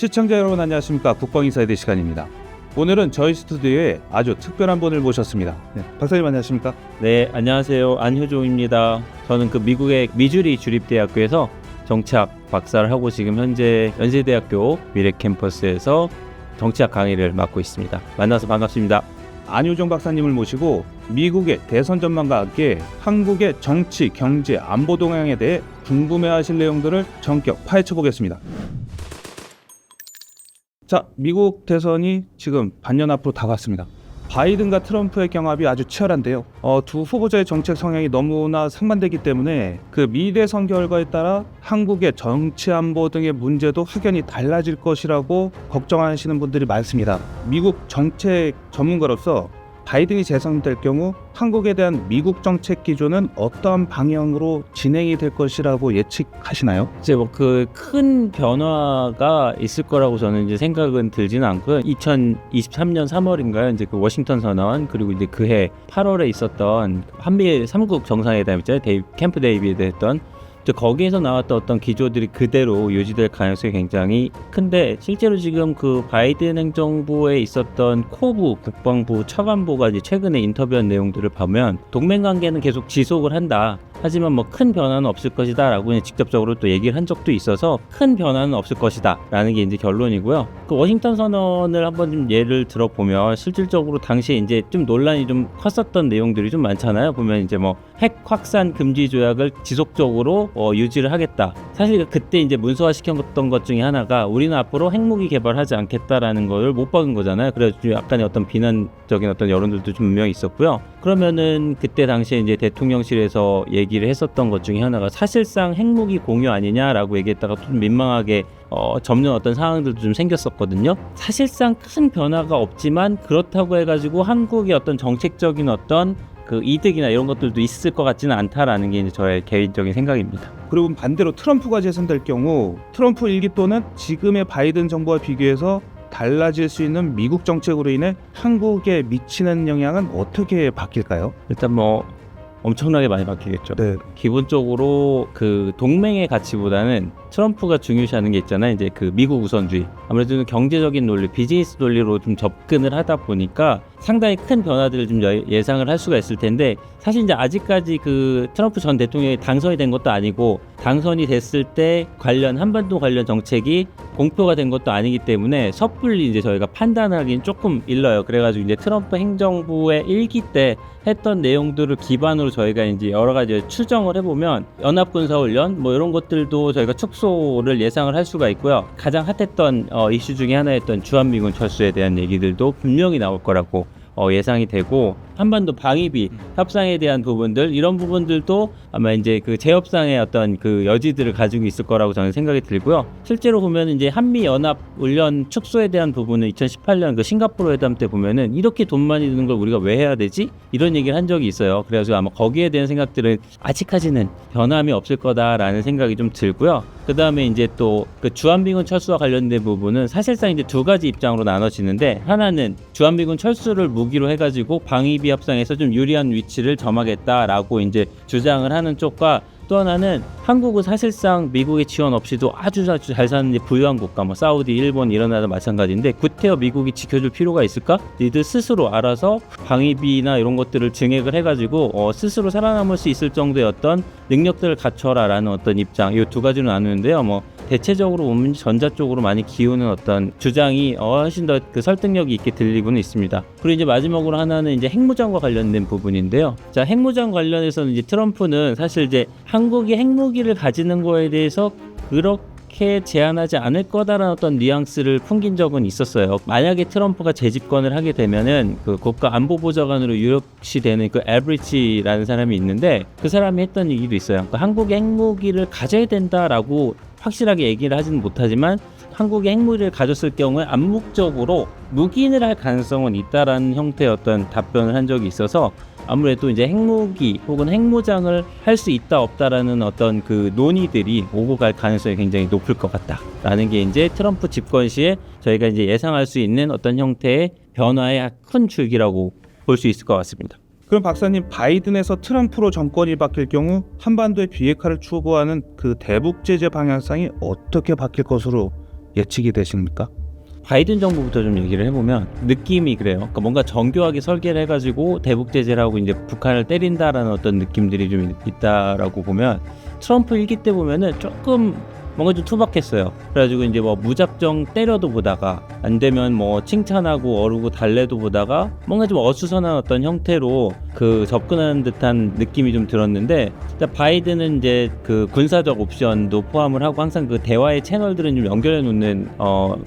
시청자 여러분 안녕하십니까. 국방인사이드 시간입니다. 오늘은 저희 스튜디오에 아주 특별한 분을 모셨습니다. 박사님 안녕하십니까? 네, 안녕하세요. 안효종입니다. 저는 미국의 미주리 주립대학교에서 정치학 박사를 하고 지금 현재 연세대학교 미래 캠퍼스에서 정치학 강의를 맡고 있습니다. 만나서 반갑습니다. 안효종 박사님을 모시고 미국의 대선 전망과 함께 한국의 정치, 경제, 안보 동향에 대해 궁금해하실 내용들을 전격 파헤쳐 보겠습니다. 자, 미국 대선이 지금 반년 앞으로 다가왔습니다. 바이든과 트럼프의 경합이 아주 치열한데요. 두 후보자의 정책 성향이 너무나 상반되기 때문에 그 미대선 결과에 따라 한국의 정치 안보 등의 문제도 확연히 달라질 것이라고 걱정하시는 분들이 많습니다. 미국 정책 전문가로서 바이든이 재선될 경우 한국에 대한 미국 정책 기조는 어떠한 방향으로 진행이 될 것이라고 예측하시나요? 이제 큰 변화가 있을 거라고 저는 이제 생각은 들지는 않고요. 2023년 3월인가요? 이제 워싱턴 선언 그리고 이제 그해 8월에 있었던 한미 3국 정상회담 있잖아요. 캠프 데이비드 했던 거기에서 나왔던 어떤 기조들이 그대로 유지될 가능성이 굉장히 큰데 실제로 지금 바이든 행정부에 있었던 코부, 국방부, 차관보가 이제 최근에 인터뷰한 내용들을 보면 동맹 관계는 계속 지속을 한다. 하지만 큰 변화는 없을 것이다 라고 직접적으로 또 얘기를 한 적도 있어서 큰 변화는 없을 것이다 라는 게 이제 결론이고요. 워싱턴 선언을 한번 좀 예를 들어보면 실질적으로 당시에 이제 좀 논란이 좀 컸었던 내용들이 좀 많잖아요. 보면 이제 핵 확산 금지 조약을 지속적으로 유지를 하겠다. 사실 그때 이제 문서화 시켰던 것 중에 하나가 우리는 앞으로 핵무기 개발하지 않겠다라는 걸 못 박은 거잖아요. 그래서 약간의 어떤 비난적인 어떤 여론들도 좀 분명히 있었고요. 그러면은 그때 당시에 이제 대통령실에서 얘기를 했었던 것 중에 하나가 사실상 핵무기 공유 아니냐라고 얘기했다가 좀 민망하게 접는 어떤 상황들도 좀 생겼었거든요. 사실상 큰 변화가 없지만 그렇다고 해가지고 한국의 어떤 정책적인 어떤 이득이나 이런 것들도 있을 것 같지는 않다라는 게 이제 저의 개인적인 생각입니다. 그리고 반대로 트럼프가 재선될 경우 트럼프 일기 또는 지금의 바이든 정부와 비교해서 달라질 수 있는 미국 정책으로 인해 한국에 미치는 영향은 어떻게 바뀔까요? 일단 엄청나게 많이 바뀌겠죠. 네. 기본적으로 동맹의 가치보다는 트럼프가 중요시하는 게 있잖아요. 이제 미국 우선주의. 아무래도 경제적인 논리, 비즈니스 논리로 좀 접근을 하다 보니까 상당히 큰 변화들을 좀 예상을 할 수가 있을 텐데 사실 이제 아직까지 트럼프 전 대통령이 당선이 된 것도 아니고 당선이 됐을 때 한반도 관련 정책이 공표가 된 것도 아니기 때문에 섣불리 이제 저희가 판단하기는 조금 일러요. 그래가지고 이제 트럼프 행정부의 일기 때 했던 내용들을 기반으로 저희가 이제 여러 가지 추정을 해보면 연합군사훈련 이런 것들도 저희가 축소를 예상을 할 수가 있고요. 가장 핫했던 이슈 중에 하나였던 주한미군 철수에 대한 얘기들도 분명히 나올 거라고 예상이 되고 한반도 방위비 협상에 대한 부분들 이런 부분들도 아마 이제 재협상의 어떤 여지들을 가지고 있을 거라고 저는 생각이 들고요. 실제로 보면 이제 한미 연합 훈련 축소에 대한 부분은 2018년 싱가포르 회담 때 보면은 이렇게 돈 많이 드는 걸 우리가 왜 해야 되지? 이런 얘기를 한 적이 있어요. 그래서 아마 거기에 대한 생각들은 아직까지는 변함이 없을 거다라는 생각이 좀 들고요. 그 다음에 이제 또 주한미군 철수와 관련된 부분은 사실상 이제 두 가지 입장으로 나눠지는데 하나는 주한미군 철수를 무기로 해가지고 방위비 협상에서 좀 유리한 위치를 점하겠다라고 이제 주장을 하는 쪽과 또 하나는 한국은 사실상 미국의 지원 없이도 아주 잘 사는 부유한 국가 사우디, 일본 이런 나라 마찬가지인데 구태여 미국이 지켜줄 필요가 있을까? 니들 스스로 알아서 방위비나 이런 것들을 증액을 해가지고 스스로 살아남을 수 있을 정도의 어떤 능력들을 갖춰라라는 어떤 입장 이 두 가지로 나누는데요. 대체적으로 보면 전자 쪽으로 많이 기우는 어떤 주장이 훨씬 더 설득력이 있게 들리고는 있습니다. 그리고 이제 마지막으로 하나는 이제 핵무장과 관련된 부분인데요. 자, 핵무장 관련해서는 이제 트럼프는 사실 이제 한국이 핵무기를 가지는 거에 대해서 그렇게 제한하지 않을 거다라는 어떤 뉘앙스를 풍긴 적은 있었어요. 만약에 트럼프가 재집권을 하게 되면은 국가안보보좌관으로 유력시 되는 엘브리치라는 사람이 있는데 그 사람이 했던 얘기도 있어요. 한국의 핵무기를 가져야 된다라고 확실하게 얘기를 하지는 못하지만 한국이 핵무기를 가졌을 경우에 암묵적으로 묵인을 할 가능성은 있다라는 형태의 어떤 답변을 한 적이 있어서 아무래도 이제 핵무기 혹은 핵무장을 할 수 있다 없다라는 어떤 논의들이 오고 갈 가능성이 굉장히 높을 것 같다라는 게 이제 트럼프 집권 시에 저희가 이제 예상할 수 있는 어떤 형태의 변화의 큰 줄기라고 볼 수 있을 것 같습니다. 그럼 박사님, 바이든에서 트럼프로 정권이 바뀔 경우 한반도의 비핵화를 추구하는 대북 제재 방향성이 어떻게 바뀔 것으로 예측이 되십니까? 바이든 정부부터 좀 얘기를 해보면 느낌이 그래요. 그러니까 뭔가 정교하게 설계를 해가지고 대북 제재를 하고 이제 북한을 때린다라는 어떤 느낌들이 좀 있다라고 보면, 트럼프 1기 때 보면은 조금 뭔가 좀 투박했어요. 그래가지고 이제 뭐 무작정 때려도 보다가 안 되면 뭐 칭찬하고 어르고 달래도 보다가 뭔가 좀 어수선한 어떤 형태로 그 접근하는 듯한 느낌이 좀 들었는데, 일단 바이든은 이제 그 군사적 옵션도 포함을 하고 항상 그 대화의 채널들은 좀 연결해 놓는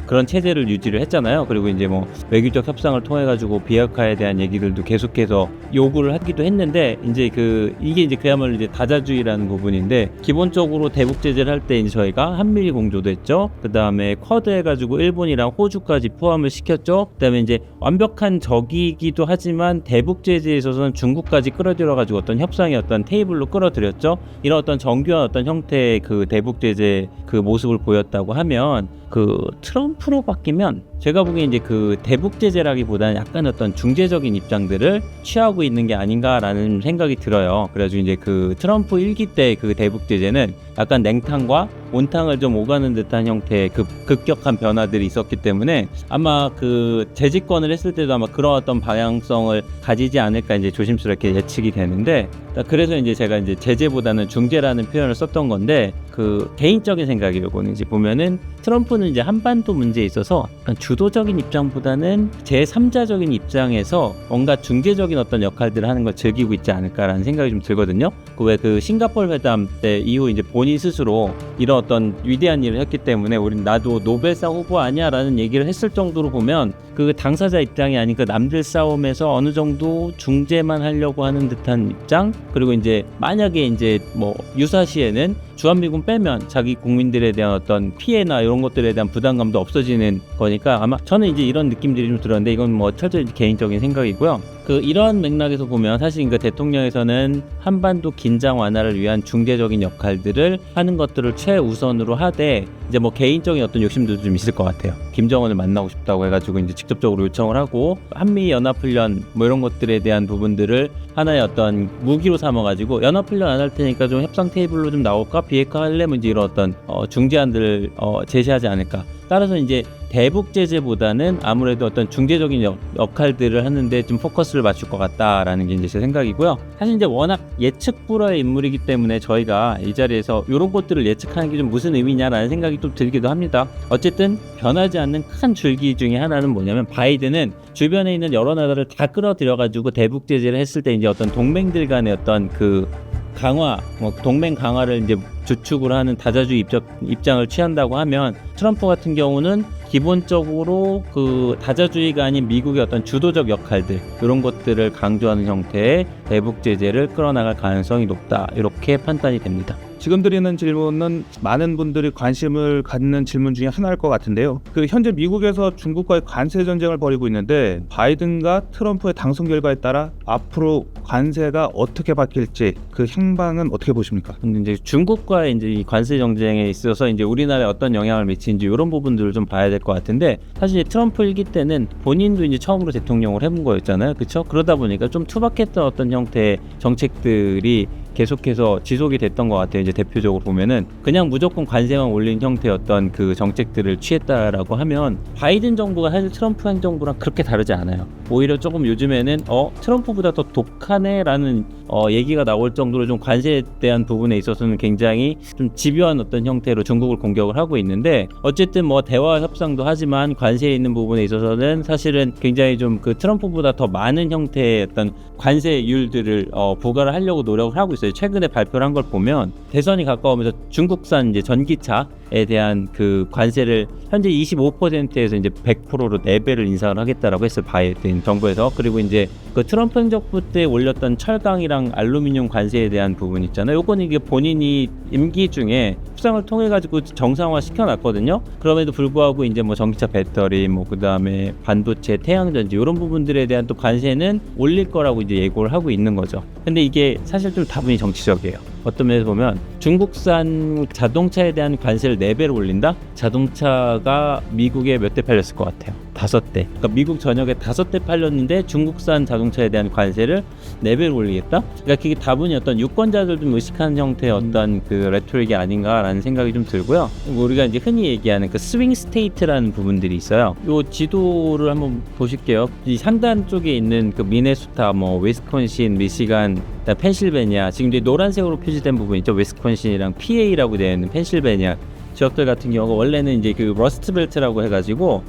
그런 체제를 유지를 했잖아요. 그리고 이제 뭐 외교적 협상을 통해 가지고 비핵화에 대한 얘기들도 계속해서 요구를 하기도 했는데, 이제 이게 이제 그야말로 이제 다자주의라는 부분인데, 기본적으로 대북 제재를 할 때 이제 저희가 한미일 공조도 했죠. 그 다음에 쿼드 해가지고 일본이랑 호주까지 포함을 시켰죠. 그 다음에 이제 완벽한 적이기도 하지만 대북 제재에 있어서는 중국까지 끌어들여가지고 어떤 협상의 어떤 테이블로 끌어들였죠. 이런 어떤 정교한 어떤 형태의 그 대북 제재 그 모습을 보였다고 하면, 그 트럼프로 바뀌면 제가 보기엔 이제 그 대북 제재라기보다는 약간 어떤 중재적인 입장들을 취하고 있는 게 아닌가라는 생각이 들어요. 그래가지고 이제 그 트럼프 1기 때 그 대북 제재는 약간 냉탕과 온탕을 좀 오가는 듯한 형태의 급격한 변화들이 있었기 때문에 아마 그 재집권을 했을 때도 아마 그런 어떤 방향성을 가지지 않을까 이제 조심스럽게 예측이 되는데, 그래서 이제 제가 이제 제재보다는 중재라는 표현을 썼던 건데, 그 개인적인 생각이에요. 이거는 이제 보면은 트럼프는 이제 한반도 문제에 있어서 약간 주도적인 입장보다는 제3자적인 입장에서 뭔가 중재적인 어떤 역할들을 하는 걸 즐기고 있지 않을까라는 생각이 좀 들거든요. 그 왜 그 싱가포르 회담 때 이후 이제 본인 스스로 이런 어떤 위대한 일을 했기 때문에 우린 나도 노벨상 후보 아니야라는 얘기를 했을 정도로 보면, 그 당사자 입장이 아닌 그 남들 싸움에서 어느 정도 중재만 하려고 하는 듯한 입장. 그리고 이제 만약에 이제 뭐 유사시에는 주한미군 빼면 자기 국민들에 대한 어떤 피해나 이런 것들에 대한 부담감도 없어지는 거니까, 아마 저는 이제 이런 느낌들이 좀 들었는데, 이건 뭐 철저히 개인적인 생각이고요. 그 이러한 맥락에서 보면 사실 그 대통령에서는 한반도 긴장 완화를 위한 중재적인 역할들을 하는 것들을 최우선으로 하되, 이제 뭐 개인적인 어떤 욕심도 좀 있을 것 같아요. 김정은을 만나고 싶다고 해가지고 이제 직접적으로 요청을 하고, 한미 연합훈련 뭐 이런 것들에 대한 부분들을 하나의 어떤 무기로 삼아가지고 연합훈련 안 할 테니까 좀 협상 테이블로 좀 나올까, 비핵화 하려면 이제 이런 어떤 중재안들을 제시하지 않을까. 따라서 이제 대북 제재보다는 아무래도 어떤 중재적인 역할들을 하는데 좀 포커스를 맞출 것 같다라는 게 이제 제 생각이고요. 사실 이제 워낙 예측 불허의 인물이기 때문에 저희가 이 자리에서 이런 것들을 예측하는 게 좀 무슨 의미냐라는 생각이 좀 들기도 합니다. 어쨌든 변하지 않는 큰 줄기 중에 하나는 뭐냐면, 바이든은 주변에 있는 여러 나라를 다 끌어들여가지고 대북 제재를 했을 때 이제 어떤 동맹들 간의 어떤 그 강화, 뭐 동맹 강화를 이제 주축으로 하는 다자주의 입장을 취한다고 하면, 트럼프 같은 경우는 기본적으로 그 다자주의가 아닌 미국의 어떤 주도적 역할들, 이런 것들을 강조하는 형태의 대북 제재를 끌어나갈 가능성이 높다, 이렇게 판단이 됩니다. 지금 드리는 질문은 많은 분들이 관심을 갖는 질문 중에 하나일 것 같은데요. 그 현재 미국에서 중국과의 관세 전쟁을 벌이고 있는데, 바이든과 트럼프의 당선 결과에 따라 앞으로 관세가 어떻게 바뀔지 그 행방은 어떻게 보십니까? 근데 이제 중국과의 이제 이 관세 정쟁에 있어서 이제 우리나라에 어떤 영향을 미치는지 이런 부분들을 좀 봐야 될 것 같은데, 사실 트럼프 1기 때는 본인도 이제 처음으로 대통령을 해본 거였잖아요, 그렇죠? 그러다 보니까 좀 투박했던 어떤 형태의 정책들이 계속해서 지속이 됐던 것 같아요. 이제 대표적으로 보면은 그냥 무조건 관세만 올린 형태의 어떤 그 정책들을 취했다라고 하면, 바이든 정부가 사실 트럼프 행정부랑 그렇게 다르지 않아요. 오히려 조금 요즘에는 트럼프보다 더 독하네라는 얘기가 나올 정도로 좀 관세에 대한 부분에 있어서는 굉장히 좀 집요한 어떤 형태로 중국을 공격을 하고 있는데, 어쨌든 뭐 대화 협상도 하지만 관세에 있는 부분에 있어서는 사실은 굉장히 좀 그 트럼프보다 더 많은 형태의 어떤 관세율들을 부과를 하려고 노력을 하고 있어요. 최근에 발표를 한 걸 보면 대선이 가까우면서 중국산 이제 전기차에 대한 그 관세를 현재 25%에서 이제 100%로 4배를 인상을 하겠다라고 했어요, 바이든 정부에서. 그리고 이제 그 트럼프 행정부 때 올렸던 철강이랑 알루미늄 관세에 대한 부분 있잖아요. 요거는 이게 본인이 임기 중에 협상을 통해 가지고 정상화 시켜놨거든요. 그럼에도 불구하고 이제 뭐 전기차 배터리, 뭐 그 다음에 반도체, 태양전지 이런 부분들에 대한 또 관세는 올릴 거라고 이제 예고를 하고 있는 거죠. 근데 이게 사실 좀 다분히 정치적이에요. 어떤 면에서 보면 중국산 자동차에 대한 관세를 4배로 올린다? 자동차가 미국에 몇 대 팔렸을 것 같아요? 5대. 그러니까 미국 전역에 5대 팔렸는데 중국산 자동차에 대한 관세를 4배로 올리겠다? 그러니까 그게 다분히 어떤 유권자들 좀 의식하는 형태의 어떤 그 레토릭이 아닌가라는 생각이 좀 들고요. 우리가 이제 흔히 얘기하는 그 스윙 스테이트라는 부분들이 있어요. 요 지도를 한번 보실게요. 이 상단 쪽에 있는 그 미네소타, 뭐 위스콘신, 미시간, 펜실베니아, 지금 이제 노란색으로 표시된 부분 있죠. 위스콘신이랑 PA라고 되어 있는 펜실베니아 지역들 같은 경우가 원래는 이제 그 러스트벨트라고 해가지고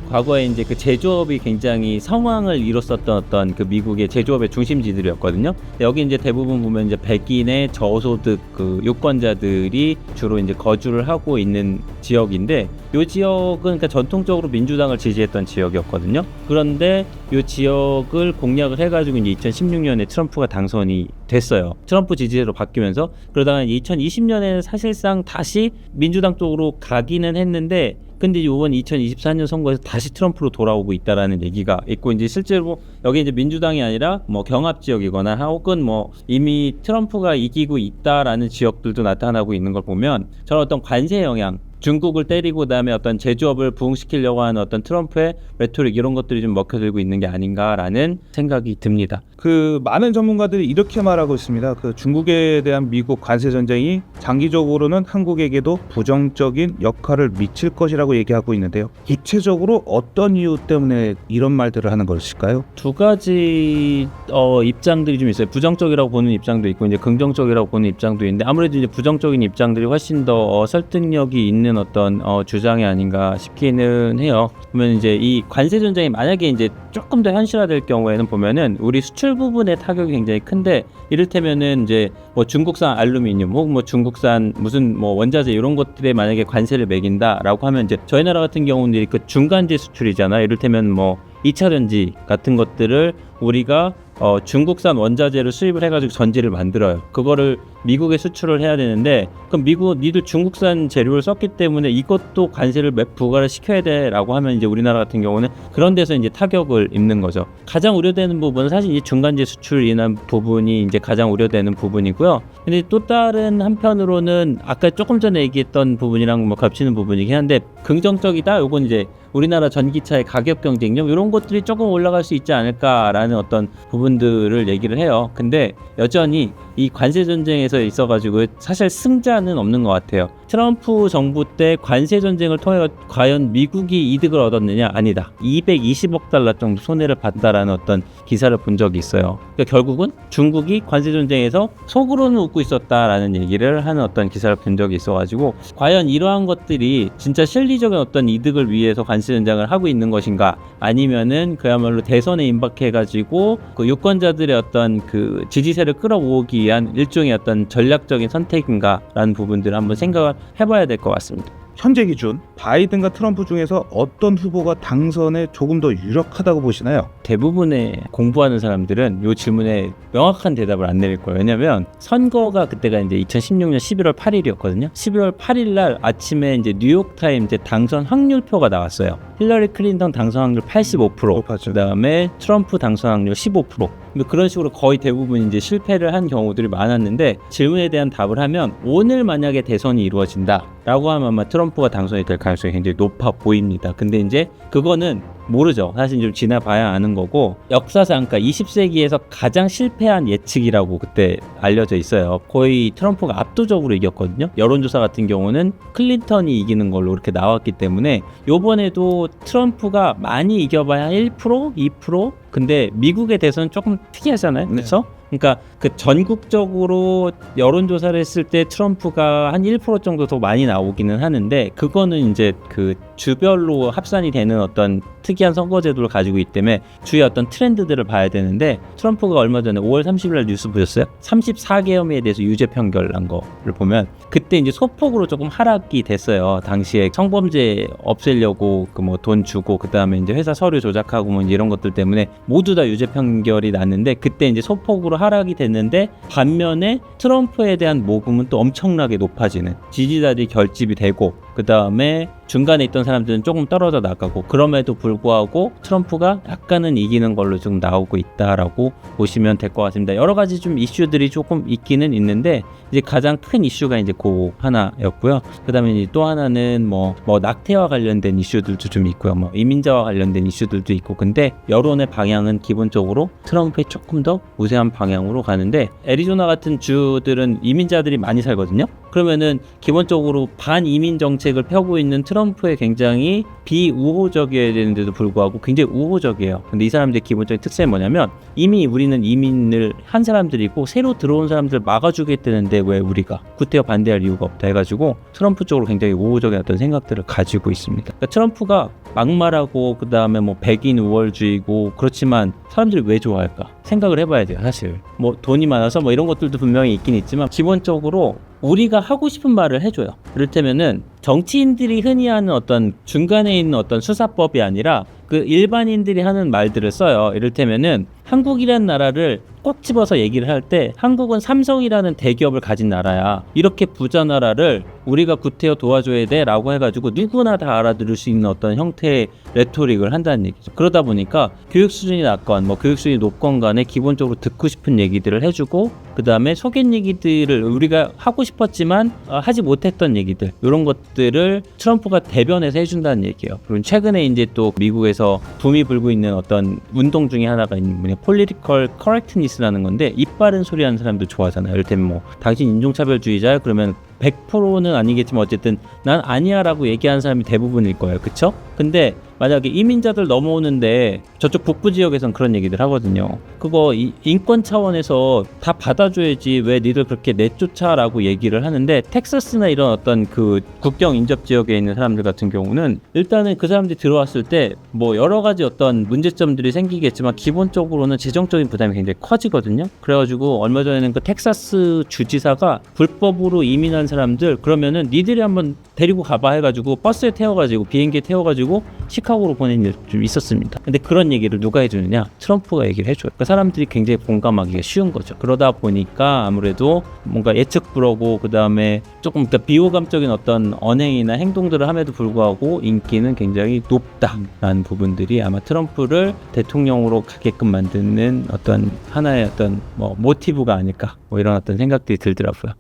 과거에 이제 그 제조업이 굉장히 성황을 이뤘었던 어떤 그 미국의 제조업의 중심지들이었거든요. 여기 이제 대부분 보면 이제 백인의 저소득 그 유권자들이 주로 이제 거주를 하고 있는 지역인데, 이 지역은 그러니까 전통적으로 민주당을 지지했던 지역이었거든요. 그런데 이 지역을 공략을 해가지고 이제 2016년에 트럼프가 당선이 됐어요. 트럼프 지지세로 바뀌면서. 그러다가 2020년에는 사실상 다시 민주당 쪽으로 가기는 했는데, 근데 이번 2024년 선거에서 다시 트럼프로 돌아오고 있다라는 얘기가 있고, 이제 실제로 여기 이제 민주당이 아니라 뭐 경합 지역이거나 혹은 뭐 이미 트럼프가 이기고 있다라는 지역들도 나타나고 있는 걸 보면, 저는 어떤 관세 영향, 중국을 때리고 그다음에 어떤 제조업을 부흥시키려고 하는 어떤 트럼프의 레토릭, 이런 것들이 좀 먹혀들고 있는 게 아닌가라는 생각이 듭니다. 그 많은 전문가들이 이렇게 말하고 있습니다. 그 중국에 대한 미국 관세 전쟁이 장기적으로는 한국에게도 부정적인 역할을 미칠 것이라고 얘기하고 있는데요. 구체적으로 어떤 이유 때문에 이런 말들을 하는 것일까요? 두 가지 입장들이 좀 있어요. 부정적이라고 보는 입장도 있고 이제 긍정적이라고 보는 입장도 있는데, 아무래도 이제 부정적인 입장들이 훨씬 더 설득력이 있는 어떤 주장이 아닌가 싶기는 해요. 그러면 이제 이 관세 전쟁이 만약에 이제 조금 더 현실화될 경우에는 보면은 우리 수출 부분의 타격이 굉장히 큰데, 이를테면은 이제 뭐 중국산 알루미늄 혹은 뭐 중국산 무슨 뭐 원자재 이런 것들에 만약에 관세를 매긴다라고 하면, 이제 저희 나라 같은 경우는 그 중간재 수출이잖아요. 이를테면 뭐 2차 전지 같은 것들을 우리가 중국산 원자재를 수입을 해가지고 전지를 만들어요. 그거를 미국에 수출을 해야 되는데, 그럼 니들 중국산 재료를 썼기 때문에 이것도 관세를 부과를 시켜야 돼라고 하면, 이제 우리나라 같은 경우는 그런 데서 이제 타격을 입는 거죠. 가장 우려되는 부분은 사실 이 중간재 수출을 인한 부분이 이제 가장 우려되는 부분이고요. 근데 또 다른 한편으로는 아까 조금 전에 얘기했던 부분이랑 뭐 겹치는 부분이긴 한데, 긍정적이다. 요건 이제 우리나라 전기차의 가격 경쟁력 이런 것들이 조금 올라갈 수 있지 않을까라는 어떤 부분들을 얘기를 해요. 근데 여전히 이 관세 전쟁에서 있어가지고 사실 승자는 없는 것 같아요. 트럼프 정부 때 관세 전쟁을 통해 과연 미국이 이득을 얻었느냐? 아니다. 220억 달러 정도 손해를 봤다라는 어떤 기사를 본 적이 있어요. 그러니까 결국은 중국이 관세 전쟁에서 속으로는 웃고 있었다라는 얘기를 하는 어떤 기사를 본 적이 있어가지고, 과연 이러한 것들이 진짜 실리적인 어떤 이득을 위해서 관세 전쟁을 하고 있는 것인가, 아니면은 그야말로 대선에 임박해가지고 그 유권자들의 어떤 그 지지세를 끌어모으기 위한 일종의 어떤 전략적인 선택인가라는 부분들을 한번 생각을 해봐야 될 것 같습니다. 현재 기준 바이든과 트럼프 중에서 어떤 후보가 당선에 조금 더 유력하다고 보시나요? 대부분의 공부하는 사람들은 이 질문에 명확한 대답을 안 내릴 거예요. 왜냐면 선거가 그때가 이제 2016년 11월 8일이었거든요. 11월 8일 날 아침에 이제 뉴욕타임즈 당선 확률표가 나왔어요. 힐러리 클린턴 당선 확률 85%, 높았죠. 그다음에 트럼프 당선 확률 15%. 그런 식으로 거의 대부분 이제 실패를 한 경우들이 많았는데, 질문에 대한 답을 하면 오늘 만약에 대선이 이루어진다라고 하면 아마 트럼프가 당선이 될 가능성이 굉장히 높아 보입니다. 근데 이제 그거는 모르죠. 사실 좀 지나봐야 아는 거고, 역사상 그러니까 20세기에서 가장 실패한 예측이라고 그때 알려져 있어요. 거의 트럼프가 압도적으로 이겼거든요. 여론조사 같은 경우는 클린턴이 이기는 걸로 이렇게 나왔기 때문에, 요번에도 트럼프가 많이 이겨봐야 1%, 2%? 근데 미국의 대선은 조금 특이하잖아요. 그렇죠? 그러니까 그 전국적으로 여론조사를 했을 때 트럼프가 한 1% 정도 더 많이 나오기는 하는데, 그거는 이제 그 주별로 합산이 되는 어떤 특이한 선거제도를 가지고 있기 때문에 주의 어떤 트렌드들을 봐야 되는데, 트럼프가 얼마 전에 5월 30일 날 뉴스 보셨어요? 34개 혐의에 대해서 유죄 판결난 거를 보면 그때 이제 소폭으로 조금 하락이 됐어요. 당시에 성범죄 없애려고 그 뭐 돈 주고 그다음에 이제 회사 서류 조작하고 뭐 이런 것들 때문에 모두 다 유죄 판결이 났는데, 그때 이제 소폭으로 하락이 됐는데, 반면에 트럼프에 대한 모금은 또 엄청나게 높아지는, 지지자들이 결집이 되고 그 다음에 중간에 있던 사람들은 조금 떨어져 나가고, 그럼에도 불구하고 트럼프가 약간은 이기는 걸로 좀 나오고 있다라고 보시면 될 것 같습니다. 여러 가지 좀 이슈들이 조금 있기는 있는데, 이제 가장 큰 이슈가 이제 그 하나였고요. 그 다음에 이제 또 하나는 뭐 낙태와 관련된 이슈들도 좀 있고요. 뭐 이민자와 관련된 이슈들도 있고, 근데 여론의 방향은 기본적으로 트럼프의 조금 더 우세한 방향으로 가는데, 애리조나 같은 주들은 이민자들이 많이 살거든요. 그러면은 기본적으로 반이민 정책을 펴고 있는 트럼프의 굉장히 비우호적이어야 되는데도 불구하고 굉장히 우호적이에요. 근데 이 사람들의 기본적인 특성이 뭐냐면, 이미 우리는 이민을 한 사람들이고 새로 들어온 사람들을 막아주겠다는데 왜 우리가 구태여 반대할 이유가 없다 해가지고 트럼프 쪽으로 굉장히 우호적인 어떤 생각들을 가지고 있습니다. 그러니까 트럼프가 막말하고 그 다음에 뭐 백인 우월주의고, 그렇지만 사람들이 왜 좋아할까 생각을 해봐야 돼요. 사실 뭐 돈이 많아서 뭐 이런 것들도 분명히 있긴 있지만, 기본적으로 우리가 하고 싶은 말을 해줘요. 이를테면은 정치인들이 흔히 하는 어떤 중간에 있는 어떤 수사법이 아니라 그 일반인들이 하는 말들을 써요. 이를테면은 한국이라는 나라를 꼭 집어서 얘기를 할 때, 한국은 삼성이라는 대기업을 가진 나라야, 이렇게 부자 나라를 우리가 구태여 도와줘야 돼 라고 해가지고 누구나 다 알아들을 수 있는 어떤 형태의 레토릭을 한다는 얘기죠. 그러다 보니까 교육 수준이 낮건 뭐 교육 수준이 높건 간에 기본적으로 듣고 싶은 얘기들을 해주고, 그 다음에 속인 얘기들을 우리가 하고 싶었지만 하지 못했던 얘기들, 이런 것들을 트럼프가 대변해서 해준다는 얘기예요. 그리고 최근에 이제 또 미국에서 붐이 불고 있는 어떤 운동 중에 하나가 있는 뭐냐, political correctness라는 건데, 입 바른 소리 하는 사람도 좋아하잖아요. 이를테면 뭐 당신 인종차별주의자야? 그러면 100%는 아니겠지만 어쨌든 난 아니야 라고 얘기하는 사람이 대부분일 거예요. 그쵸? 근데 만약에 이민자들 넘어오는데 저쪽 북부 지역에선 그런 얘기들 하거든요. 그거 인권 차원에서 다 받아줘야지 왜 니들 그렇게 내쫓아라고 얘기를 하는데, 텍사스나 이런 어떤 그 국경 인접 지역에 있는 사람들 같은 경우는 일단은 그 사람들이 들어왔을 때 뭐 여러 가지 어떤 문제점들이 생기겠지만 기본적으로는 재정적인 부담이 굉장히 커지거든요. 그래가지고 얼마 전에는 그 텍사스 주지사가 불법으로 이민한 사람들 그러면은 니들이 한번 데리고 가봐 해가지고 버스에 태워가지고 비행기에 태워가지고 시카고로 보낸 일 좀 있었습니다. 근데 그런 얘기를 누가 해주느냐? 트럼프가 얘기를 해줘요. 그러니까 사람들이 굉장히 공감하기가 쉬운 거죠. 그러다 보니까 아무래도 뭔가 예측 불허고, 그 다음에 조금 그러니까 비호감적인 어떤 언행이나 행동들을 함에도 불구하고 인기는 굉장히 높다라는 부분들이 아마 트럼프를 대통령으로 가게끔 만드는 어떤 하나의 어떤 뭐 모티브가 아닐까, 뭐 이런 어떤 생각들이 들더라고요.